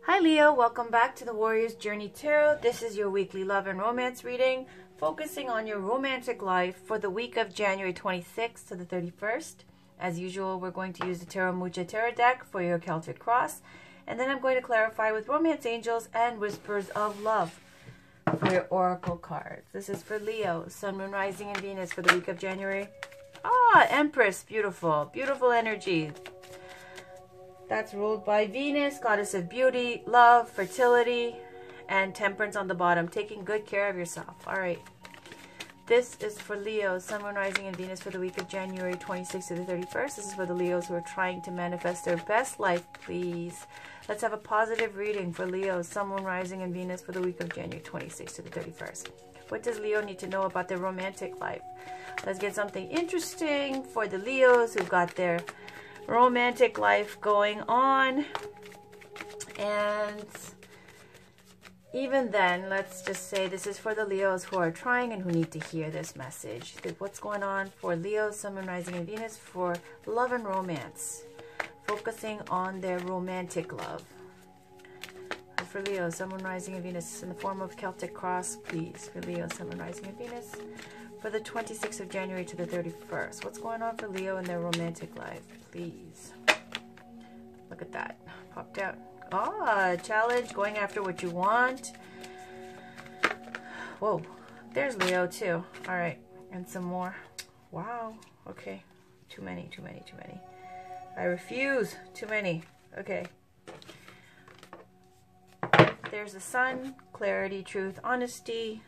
Hi Leo, welcome back to the Warrior's Journey Tarot. This is your weekly love and romance reading, focusing on your romantic life for the week of January 26th to the 31st. As usual, we're going to use the Tarot Mucha Tarot deck for your Celtic Cross, and then I'm going to clarify with Romance Angels and Whispers of Love for your Oracle cards. This is for Leo, Sun, Moon, Rising, and Venus for the week of January. Empress, beautiful, beautiful energy. That's ruled by Venus, goddess of beauty, love, fertility, and temperance on the bottom. Taking good care of yourself. All right. This is for Leo, Sun, Moon, Rising, and Venus for the week of January 26th to the 31st. This is for the Leos who are trying to manifest their best life, please. Let's have a positive reading for Leo, Sun, Moon, Rising, and Venus for the week of January 26th to the 31st. What does Leo need to know about their romantic life? Let's get something interesting for the Leos who've got their romantic life going on. And even then, let's just say this is for the Leos who are trying and who need to hear this message. What's going on for Leo, Sun, Moon, Rising, and Venus for love and romance, focusing on their romantic love. For Leo, Sun, Moon, Rising, and Venus in the form of Celtic Cross, please. For Leo, Sun, Moon, Rising, and Venus for the 26th of January to the 31st. What's going on for Leo in their romantic life, please? Look at that. Popped out. Challenge, going after what you want. Whoa. There's Leo too. All right. And some more. Wow. Okay. Too many. I refuse. Too many. Okay. There's the Sun, clarity, truth, honesty,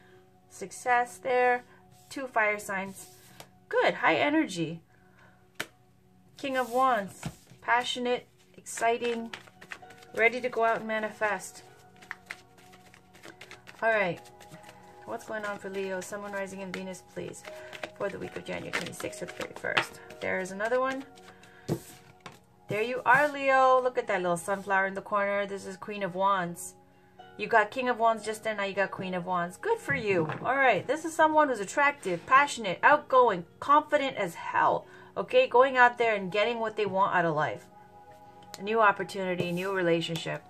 success there. 2 fire signs. Good. High energy. King of Wands. Passionate, exciting, ready to go out and manifest. All right. What's going on for Leo, Sun, Moon, Rising, and Venus, please, for the week of January 26th to the 31st? There's another one. There you are, Leo. Look at that little sunflower in the corner. This is Queen of Wands. You got King of Wands just then, now you got Queen of Wands. Good for you. All right, this is someone who's attractive, passionate, outgoing, confident as hell. Okay, going out there and getting what they want out of life. A new opportunity, new relationship.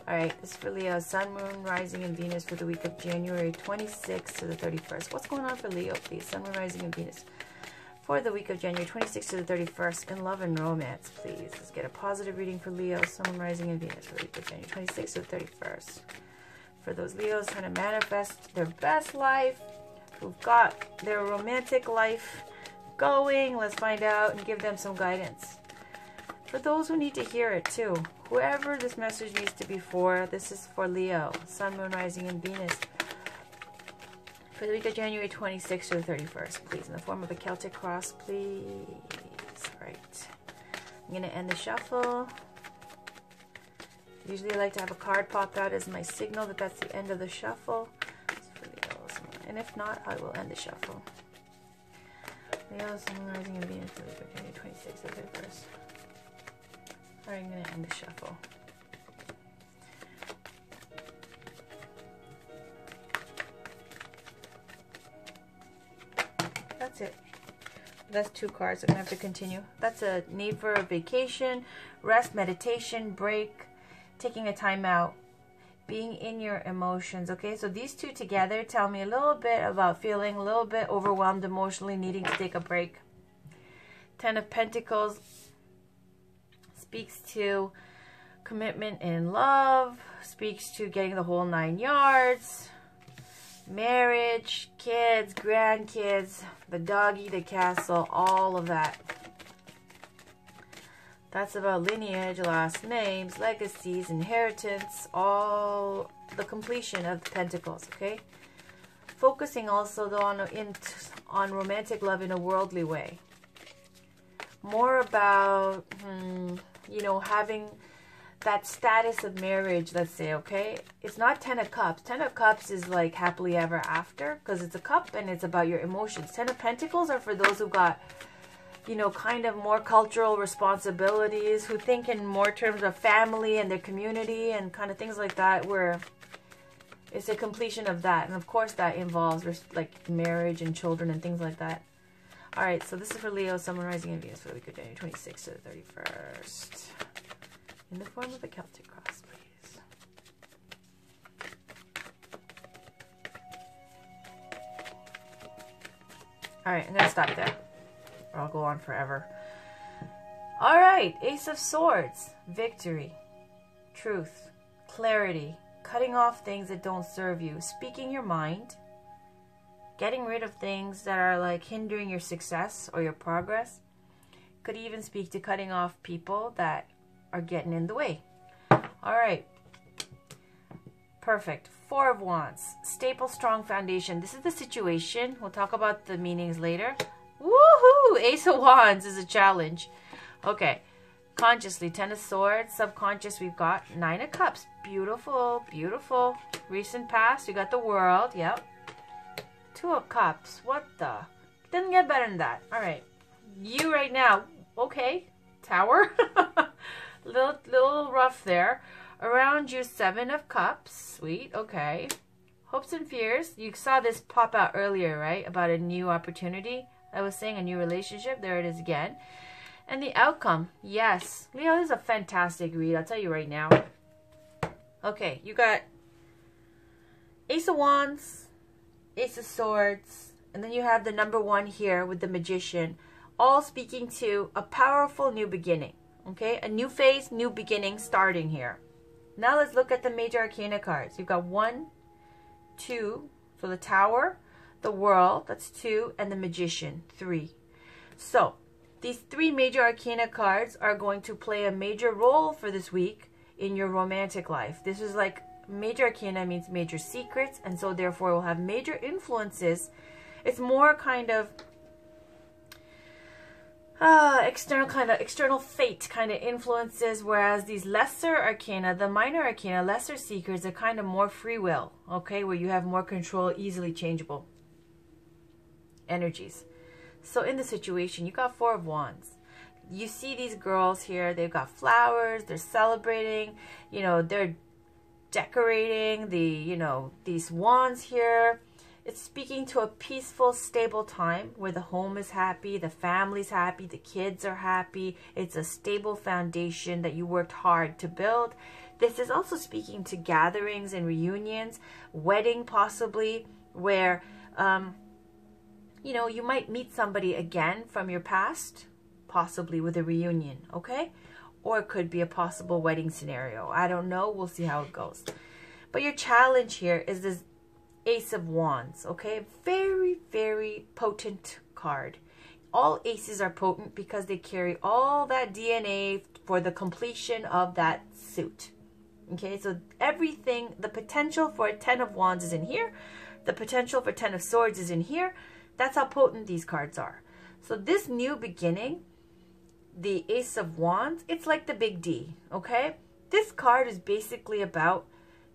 All right, this is for Leo, Sun, Moon, Rising, and Venus for the week of January 26th to the 31st. What's going on for Leo, please? Sun, Moon, Rising, and Venus for the week of January 26th to the 31st in love and romance, please. Let's get a positive reading for Leo, Sun, Moon, Rising, and Venus for the week of January 26th to the 31st. For those Leos trying to manifest their best life, who've got their romantic life going, let's find out and give them some guidance. For those who need to hear it too, whoever this message needs to be for, this is for Leo, Sun, Moon, Rising, and Venus for the week of January 26th to the 31st, please, in the form of a Celtic Cross, please. All right. I'm going to end the shuffle. Usually I like to have a card pop out as my signal that that's the end of the shuffle. And if not, I will end the shuffle. Leo, Sun, Moon, Rising, and Venus for the week of January 26th to the 31st. All right, I'm going to end the shuffle. That's it. That's 2 cards. I'm going to have to continue. That's a need for a vacation, rest, meditation, break, taking a time out, being in your emotions. Okay, so these 2 together tell me a little bit about feeling a little bit overwhelmed emotionally, needing to take a break. 10 of Pentacles speaks to commitment in love, speaks to getting the whole 9 yards. Marriage, kids, grandkids, the doggy, the castle, all of that. That's about lineage, last names, legacies, inheritance, all the completion of the Pentacles, okay? Focusing also though on romantic love in a worldly way. More about, you know, having that status of marriage, let's say, okay? It's not 10 of Cups. 10 of Cups is like happily ever after because it's a cup and it's about your emotions. 10 of Pentacles are for those who got, you know, kind of more cultural responsibilities, who think in more terms of family and their community and kind of things like that, where it's a completion of that. And of course that involves like marriage and children and things like that. All right, so this is for Leo, Sun, Moon, Rising, and Venus for the week of January 26th to the 31st. In the form of a Celtic Cross, please. All right, I'm going to stop there, or I'll go on forever. All right, Ace of Swords, victory, truth, clarity, cutting off things that don't serve you, speaking your mind, getting rid of things that are like hindering your success or your progress. Could even speak to cutting off people that are getting in the way. All right. Perfect. Four of Wands. Staple, strong foundation. This is the situation. We'll talk about the meanings later. Woohoo! Ace of Wands is a challenge. Okay. Consciously, Ten of Swords. Subconscious, we've got Nine of Cups. Beautiful, beautiful. Recent past, we got the World. Yep. Two of Cups. What the? Doesn't get better than that. All right. You right now. Okay. Tower. little rough there. Around you, Seven of Cups. Sweet. Okay. Hopes and fears. You saw this pop out earlier, right? About a new opportunity. I was saying a new relationship. There it is again. And the outcome. Yes. Leo, this is a fantastic read. I'll tell you right now. Okay. You got Ace of Wands, Ace of Swords, and then you have the number one here with the Magician. All speaking to a powerful new beginning. Okay. A new phase, new beginning starting here. Now let's look at the major arcana cards. You've got 1, 2, so the Tower, the World, that's 2, and the Magician, 3. So these 3 major arcana cards are going to play a major role for this week in your romantic life. This is like major arcana means major secrets, and so therefore will have major influences. It's more kind of external fate kind of influences, whereas these lesser arcana, the minor arcana, lesser secrets, are kind of more free will, okay, where you have more control, easily changeable energies. So in the situation, you got Four of Wands. You see these girls here, they've got flowers, they're celebrating, you know, they're decorating the, you know, these wands here. It's speaking to a peaceful, stable time where the home is happy, the family's happy, the kids are happy. It's a stable foundation that you worked hard to build. This is also speaking to gatherings and reunions, wedding possibly, where, you know, you might meet somebody again from your past, possibly with a reunion, okay? Or it could be a possible wedding scenario. I don't know. We'll see how it goes. But your challenge here is this Ace of Wands, okay? Very, very potent card. All aces are potent because they carry all that DNA for the completion of that suit. Okay, so everything, the potential for a Ten of Wands is in here. The potential for Ten of Swords is in here. That's how potent these cards are. So this new beginning, the Ace of Wands, it's like the big D, okay? This card is basically about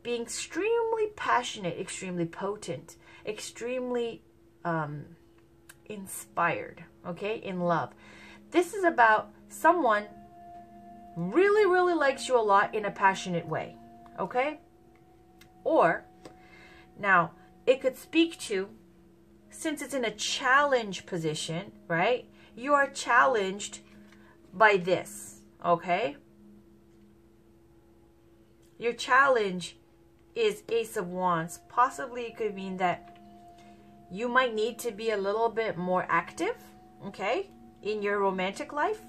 being extremely passionate, extremely potent, extremely inspired, okay, in love. This is about someone really, really likes you a lot in a passionate way, okay? Or, now, it could speak to, since it's in a challenge position, right? You are challenged by this, okay? Your challenge is Ace of Wands. Possibly it could mean that you might need to be a little bit more active, okay, in your romantic life.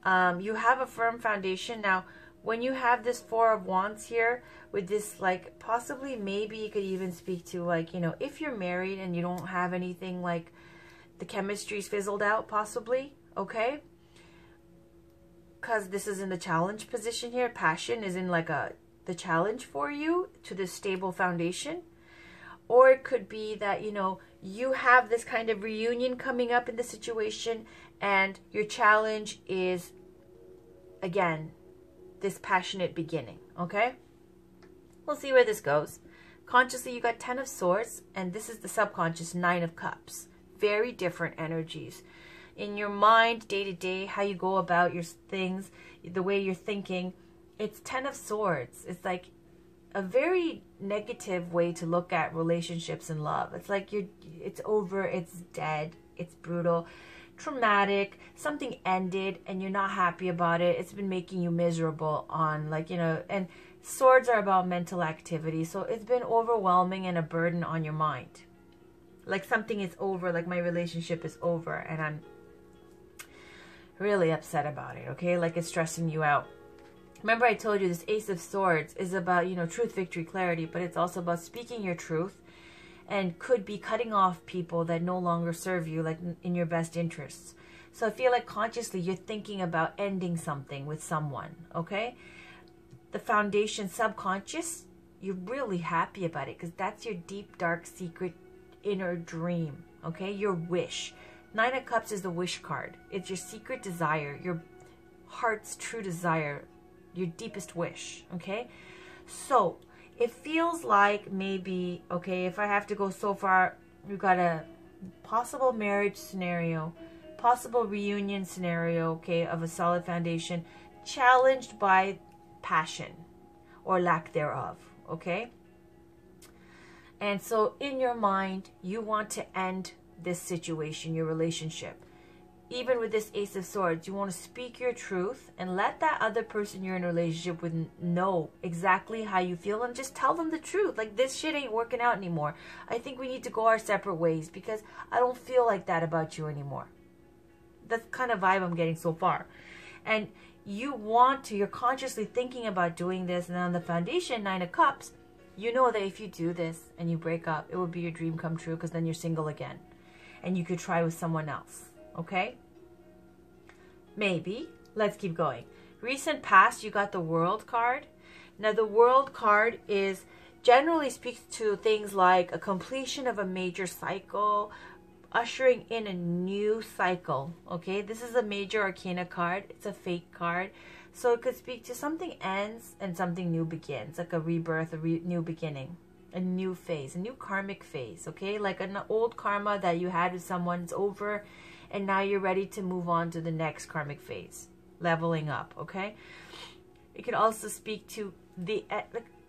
You have a firm foundation. Now, when you have this Four of Wands here with this, like, possibly maybe you could even speak to, like, you know, if you're married and you don't have anything, like, the chemistry's fizzled out, possibly, okay? Because this is in the challenge position here. Passion is in, like, the challenge for you to this stable foundation. Or it could be that, you know, you have this kind of reunion coming up in the situation and your challenge is, again, this passionate beginning, okay? We'll see where this goes. Consciously, you got Ten of Swords, and this is the subconscious, Nine of Cups. Very different energies. In your mind, day to day, how you go about your things, the way you're thinking, it's Ten of Swords. It's like a very negative way to look at relationships and love. It's like it's over, it's dead, it's brutal, traumatic, something ended and you're not happy about it. It's been making you miserable on, like, you know, and swords are about mental activity. So it's been overwhelming and a burden on your mind. Like something is over, like my relationship is over, and I'm really upset about it, okay? Like it's stressing you out. Remember I told you this Ace of Swords is about, you know, truth, victory, clarity, but it's also about speaking your truth and could be cutting off people that no longer serve you, like in your best interests. So I feel like consciously you're thinking about ending something with someone, okay? The foundation, subconscious, you're really happy about it because that's your deep, dark, secret, inner dream, okay? Your wish. Nine of Cups is the wish card. It's your secret desire, your heart's true desire, your deepest wish, okay? So it feels like maybe, okay, if I have to go so far, we've got a possible marriage scenario, possible reunion scenario, okay, of a solid foundation, challenged by passion or lack thereof, okay? And so in your mind, you want to end this situation, your relationship. Even with this Ace of Swords, you want to speak your truth and let that other person you're in a relationship with know exactly how you feel, and just tell them the truth. Like, this shit ain't working out anymore. I think we need to go our separate ways because I don't feel like that about you anymore. That's the kind of vibe I'm getting so far. And you want to, you're consciously thinking about doing this, and on the foundation, Nine of Cups, you know that if you do this and you break up, it will be your dream come true because then you're single again. And you could try with someone else. Okay? Maybe. Let's keep going. Recent past, you got the World card. Now, the World card is generally speaks to things like a completion of a major cycle, ushering in a new cycle. Okay? This is a major arcana card. It's a fate card. So it could speak to something ends and something new begins, like a rebirth, a new beginning, a new phase, a new karmic phase. Okay? Like an old karma that you had with someone is over, and now you're ready to move on to the next karmic phase, leveling up, okay? It could also speak to the,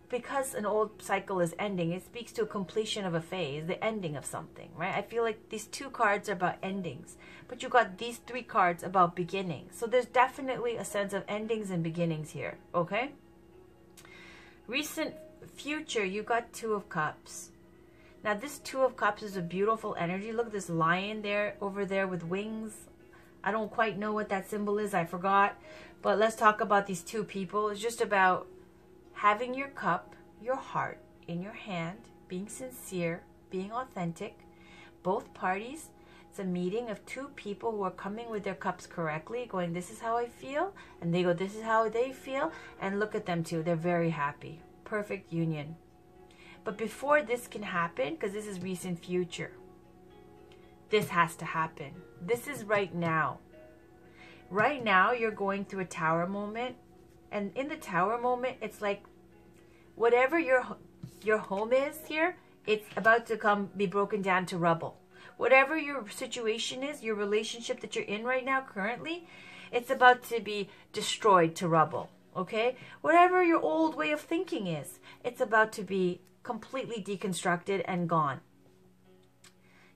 because an old cycle is ending, it speaks to a completion of a phase, the ending of something, right? I feel like these two cards are about endings, but you got these three cards about beginnings. So there's definitely a sense of endings and beginnings here, okay? Recent future, you got Two of Cups. Now, this Two of Cups is a beautiful energy. Look at this lion there, over there with wings. I don't quite know what that symbol is. I forgot. But let's talk about these two people. It's just about having your cup, your heart in your hand, being sincere, being authentic. Both parties. It's a meeting of two people who are coming with their cups correctly, going, this is how I feel. And they go, this is how they feel. And look at them two. They're very happy. Perfect union. But before this can happen, because this is recent future, this has to happen. This is right now. Right now, you're going through a tower moment. And in the tower moment, it's like whatever your home is here, it's about to be broken down to rubble. Whatever your situation is, your relationship that you're in right now currently, it's about to be destroyed to rubble. Okay? Whatever your old way of thinking is, it's about to be completely deconstructed and gone.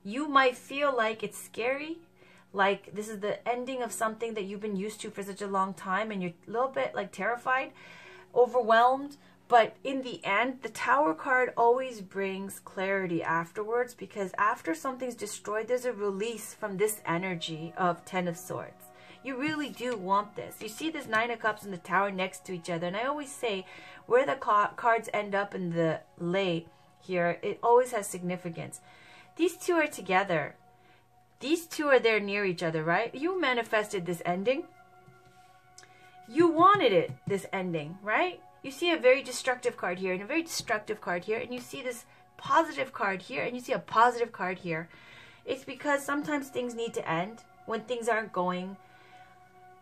You might feel like it's scary, like this is the ending of something that you've been used to for such a long time, and you're a little bit like terrified, overwhelmed, but in the end, the Tower card always brings clarity afterwards, because after something's destroyed, there's a release from this energy of Ten of Swords. You really do want this. You see this Nine of Cups and the Tower next to each other. And I always say, where the cards end up in the lay here, it always has significance. These two are together. These two are there near each other, right? You manifested this ending. You wanted it, this ending, right? You see a very destructive card here and a very destructive card here. And you see this positive card here and you see a positive card here. It's because sometimes things need to end when things aren't going.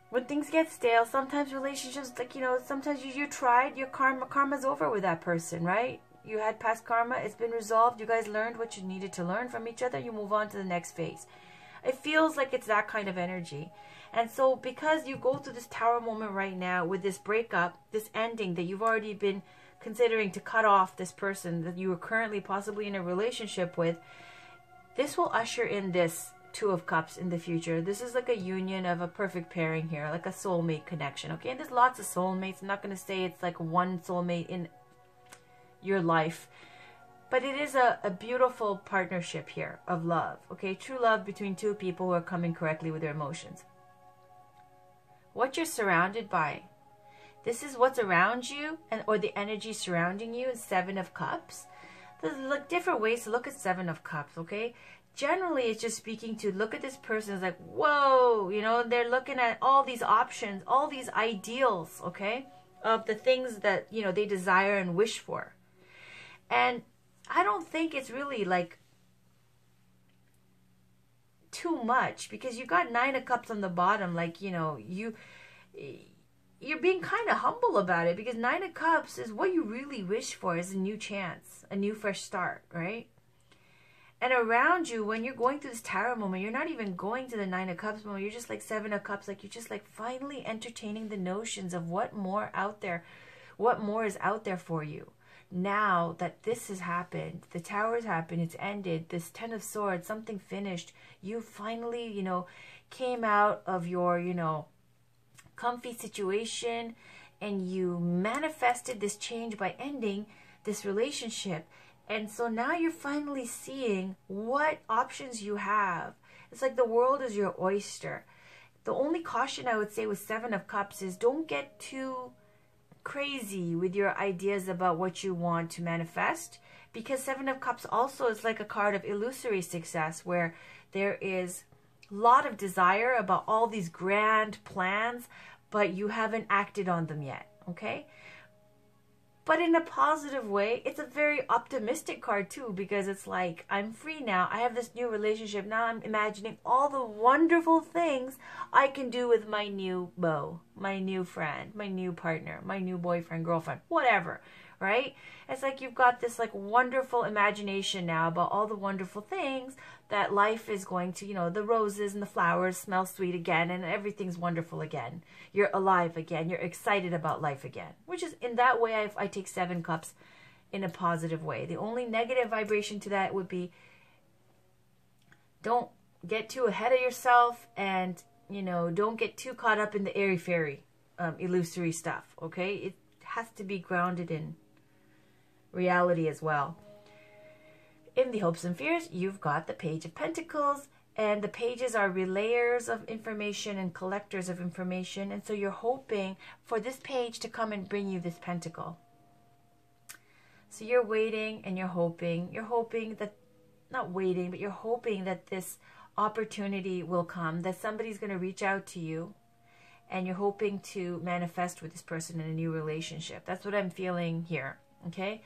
When things get stale, sometimes relationships, like, you know, sometimes you tried, your karma's over with that person, right? You had past karma, it's been resolved, you guys learned what you needed to learn from each other, you move on to the next phase. It feels like it's that kind of energy. And so because you go through this Tower moment right now with this breakup, this ending that you've already been considering to cut off this person that you are currently possibly in a relationship with, this will usher in this Two of Cups in the future. This is like a union of a perfect pairing here, like a soulmate connection, okay? And there's lots of soulmates. I'm not going to say it's like one soulmate in your life. But it is a beautiful partnership here of love, okay? True love between two people who are coming correctly with their emotions. What you're surrounded by, this is what's around you, and or the energy surrounding you is Seven of Cups. There's like different ways to look at Seven of Cups, okay? Generally, it's just speaking to look at this person as like, whoa, you know, they're looking at all these options, all these ideals, okay, of the things that, you know, they desire and wish for. And I don't think it's really like too much, because you got Nine of Cups on the bottom, like, you know, you're being kind of humble about it, because Nine of Cups is what you really wish for, is a new chance, a new fresh start, right? And around you, when you're going through this tarot moment, you're not even going to the Nine of Cups moment. You're just like Seven of Cups. Like, you're just like finally entertaining the notions of what more out there, what more is out there for you. Now that this has happened, the tower has happened, it's ended, this Ten of Swords, something finished. You finally, you know, came out of your, you know, comfy situation, and you manifested this change by ending this relationship. And so now you're finally seeing what options you have. It's like the world is your oyster. The only caution I would say with Seven of Cups is don't get too crazy with your ideas about what you want to manifest, because Seven of Cups also is like a card of illusory success, where there is a lot of desire about all these grand plans, but you haven't acted on them yet, okay? But in a positive way, it's a very optimistic card too, because it's like, I'm free now. I have this new relationship. Now I'm imagining all the wonderful things I can do with my new beau, my new friend, my new partner, my new boyfriend, girlfriend, whatever, right? It's like you've got this like wonderful imagination now about all the wonderful things that life is going to, you know, the roses and the flowers smell sweet again, and everything's wonderful again. You're alive again. You're excited about life again, which is, in that way, I take Seven Cups in a positive way. The only negative vibration to that would be, don't get too ahead of yourself, and, you know, don't get too caught up in the airy-fairy, illusory stuff, okay? It has to be grounded in reality as well. In the hopes and fears, you've got the Page of Pentacles, and the pages are relayers of information and collectors of information, and so you're hoping for this page to come and bring you this pentacle. So you're waiting and you're hoping that, not waiting, but you're hoping that this opportunity will come, that somebody's going to reach out to you, and you're hoping to manifest with this person in a new relationship. That's what I'm feeling here, okay?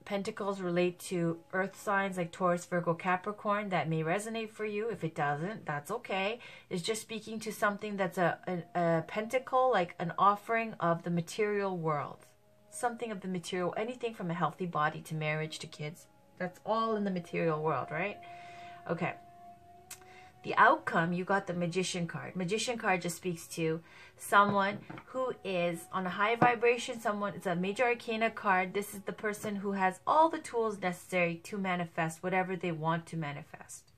Pentacles relate to earth signs like Taurus, Virgo, Capricorn. That may resonate for you. If it doesn't, that's okay. It's just speaking to something that's a pentacle, like an offering of the material world. Something of the material, anything from a healthy body to marriage to kids. That's all in the material world, right? Okay. The outcome, you got the Magician card. Magician card just speaks to someone who is on a high vibration. Someone, it's a major arcana card. This is the person who has all the tools necessary to manifest whatever they want to manifest.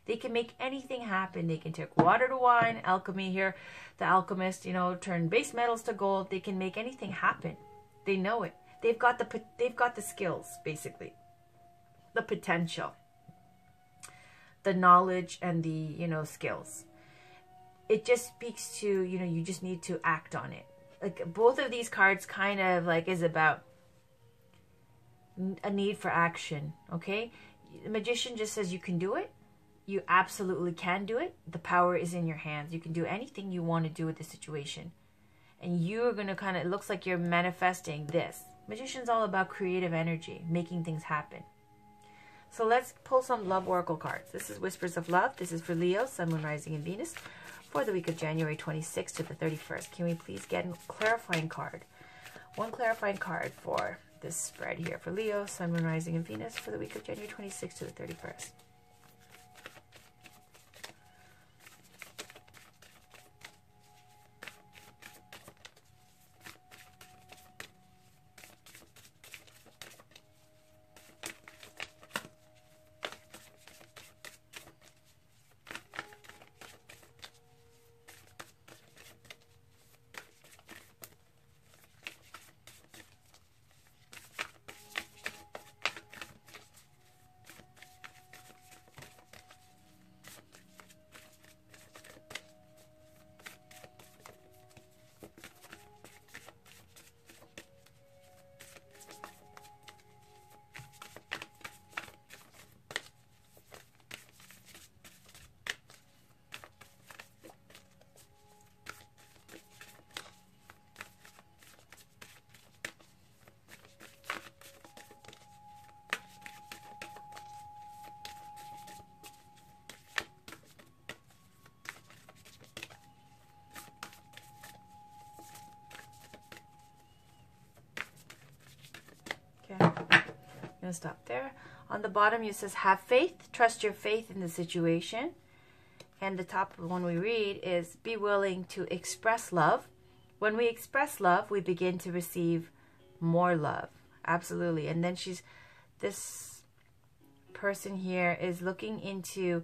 They can make anything happen. They can turn water to wine, alchemy here. The alchemist, you know, turn base metals to gold. They can make anything happen. They know it. They've got the skills, basically. The potential. The knowledge and the, you know, skills. It just speaks to, you know, you just need to act on it. Like, both of these cards kind of like is about a need for action, okay? The Magician just says you can do it. You absolutely can do it. The power is in your hands. You can do anything you want to do with the situation. And you're going to kind of, it looks like you're manifesting this. Magician's all about creative energy, making things happen. So let's pull some love oracle cards. This is Whispers of Love. This is for Leo, Sun, Moon, Rising, and Venus for the week of January 26th to the 31st. Can we please get a clarifying card? One clarifying card for this spread here for Leo, Sun, Moon, Rising, and Venus for the week of January 26th to the 31st. I'm going to stop there. On the bottom, it says, have faith. Trust your faith in the situation. And the top one we read is, be willing to express love. When we express love, we begin to receive more love. Absolutely. And then this person here is looking into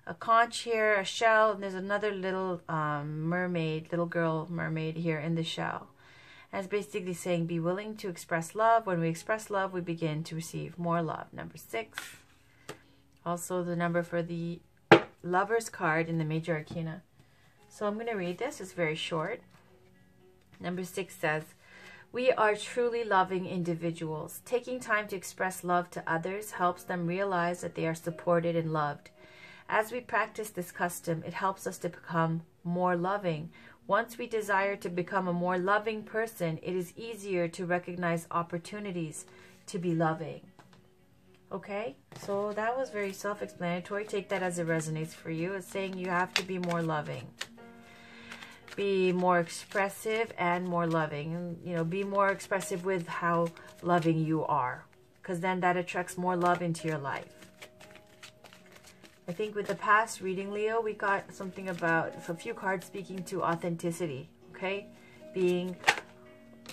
a conch here, a shell, and there's another little little girl mermaid here in the shell. And it's basically saying, be willing to express love. When we express love, we begin to receive more love. Number 6. Also the number for the Lover's card in the Major Arcana. So I'm going to read this. It's very short. Number 6 says, we are truly loving individuals. Taking time to express love to others helps them realize that they are supported and loved. As we practice this custom, it helps us to become more loving. Once we desire to become a more loving person, it is easier to recognize opportunities to be loving. Okay, so that was very self-explanatory. Take that as it resonates for you. It's saying you have to be more loving. Be more expressive and more loving. And, you know, be more expressive with how loving you are, because then that attracts more love into your life. I think with the past reading, Leo, we got something about a few cards speaking to authenticity. Okay,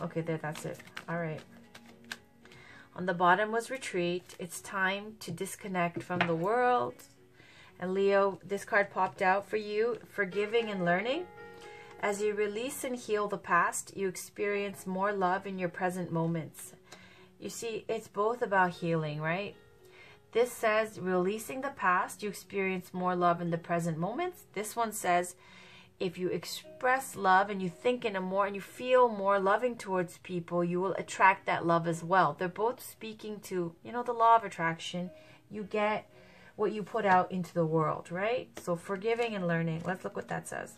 okay, that's it. All right. On the bottom was retreat. It's time to disconnect from the world. And Leo, this card popped out for you, forgiving and learning. As you release and heal the past, you experience more love in your present moments. You see, it's both about healing, right? This says, releasing the past, you experience more love in the present moments. This one says, if you express love and you think in a more and you feel more loving towards people, you will attract that love as well. They're both speaking to, you know, the law of attraction. You get what you put out into the world, right? So forgiving and learning. Let's look what that says.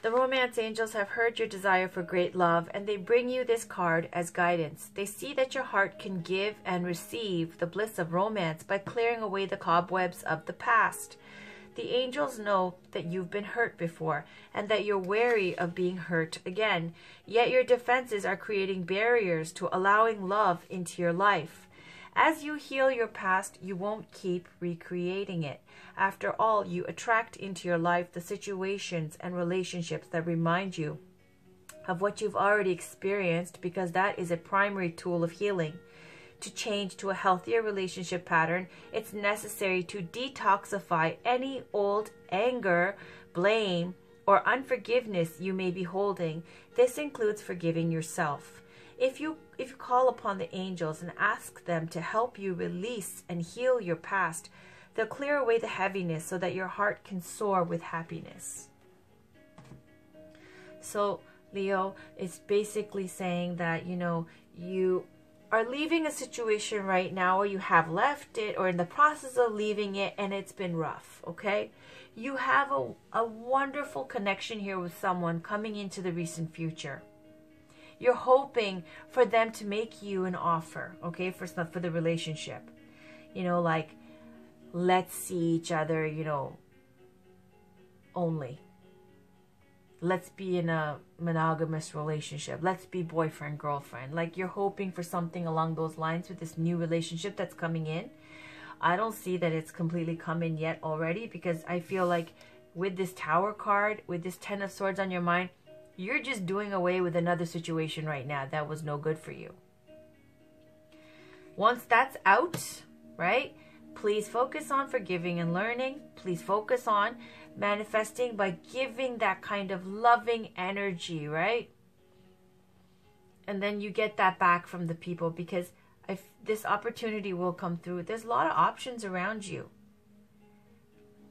The romance angels have heard your desire for great love, and they bring you this card as guidance. They see that your heart can give and receive the bliss of romance by clearing away the cobwebs of the past. The angels know that you've been hurt before and that you're wary of being hurt again. Yet your defenses are creating barriers to allowing love into your life. As you heal your past, you won't keep recreating it. After all, you attract into your life the situations and relationships that remind you of what you've already experienced, because that is a primary tool of healing. To change to a healthier relationship pattern, it's necessary to detoxify any old anger, blame, or unforgiveness you may be holding. This includes forgiving yourself. If you call upon the angels and ask them to help you release and heal your past, they'll clear away the heaviness so that your heart can soar with happiness. So, Leo, it's basically saying that, you know, you are leaving a situation right now, or you have left it, or in the process of leaving it, and it's been rough, okay? You have a wonderful connection here with someone coming into the recent future. You're hoping for them to make you an offer, okay, for the relationship. You know, like, let's see each other, you know, only. Let's be in a monogamous relationship. Let's be boyfriend, girlfriend. Like, you're hoping for something along those lines with this new relationship that's coming in. I don't see that it's completely come in yet already, because I feel like with this Tower card, with this 10 of Swords on your mind, you're just doing away with another situation right now that was no good for you. Once that's out, right, please focus on forgiving and learning. Please focus on manifesting by giving that kind of loving energy, right? And then you get that back from the people, because if this opportunity will come through. There's a lot of options around you.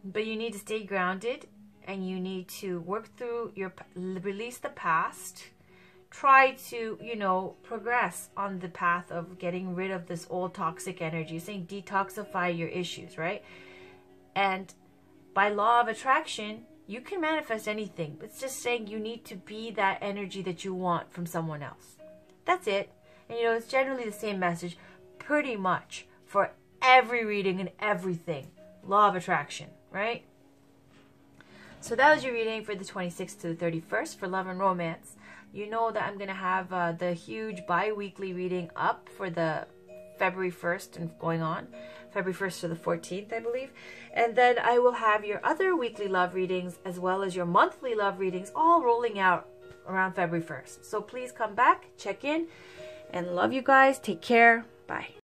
But you need to stay grounded. And you need to work through release the past. Try to, you know, progress on the path of getting rid of this old toxic energy. Saying detoxify your issues, right? And by law of attraction, you can manifest anything. It's just saying you need to be that energy that you want from someone else. That's it. And, you know, it's generally the same message pretty much for every reading and everything. Law of attraction, right? So that was your reading for the 26th to the 31st for love and romance. you know that I'm going to have the huge bi-weekly reading up for the February 1st and going on. February 1st to the 14th, I believe. And then I will have your other weekly love readings as well as your monthly love readings all rolling out around February 1st. So please come back, check in, and love you guys. Take care. Bye.